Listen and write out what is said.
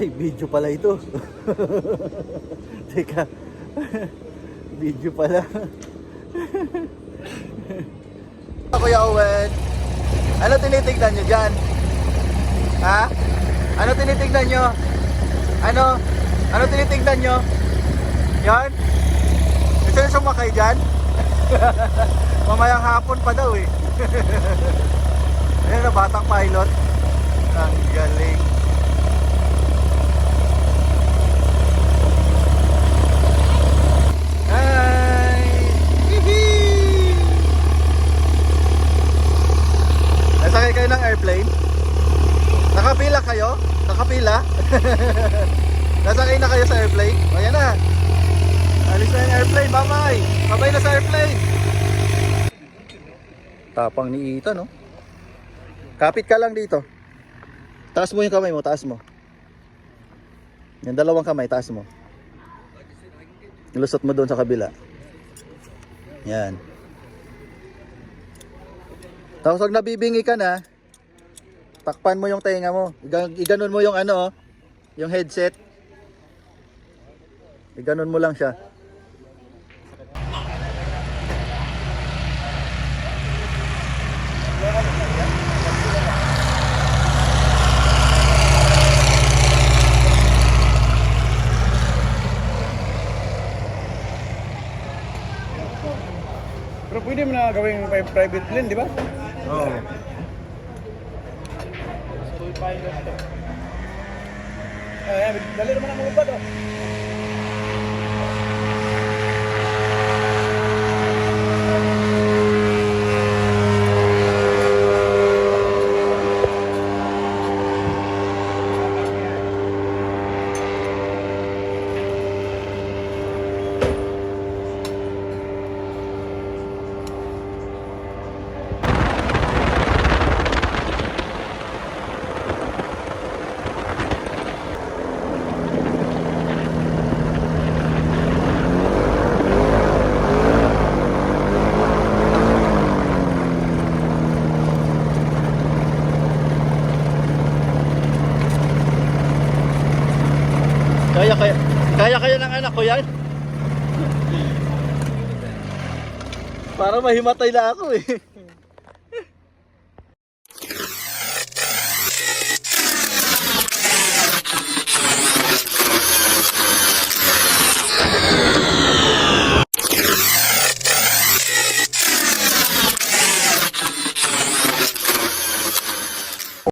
Ay, video pala ito. Teka. Video pala. Kuya Owen, ano tinitignan nyo dyan? Ha? Ano tinitignan nyo? Ano? Ano tinitignan nyo? Yan? Gusto nyo sumakay dyan? Mamayang hapon pa daw eh. Ayan na, batang pilot. Ang galing. Hi! Hihi! Nasakay kayo ng airplane? Nakapila kayo? Nakapila? Nasakay na kayo sa airplane? Ayan na. Alis na yung airplane, bye-bye! Bye-bye na sa airplane! Tapang ni Ethan, no? Kapit ka lang dito. Taas mo yung kamay mo, taas mo. Yung dalawang kamay, taas mo. Ilusot mo doon sa kabila. Yan. Tapos pag nabibingi ka na, takpan mo yung tenga mo. Iganon mo yung ano, yung headset. Iganon mo lang siya. Pero pwede mo na gawing private plane, di ba? Oo. School pilot to. Dali naman ang mga bado. Kaya ng anak ko yan? Para mahimatay na ako eh.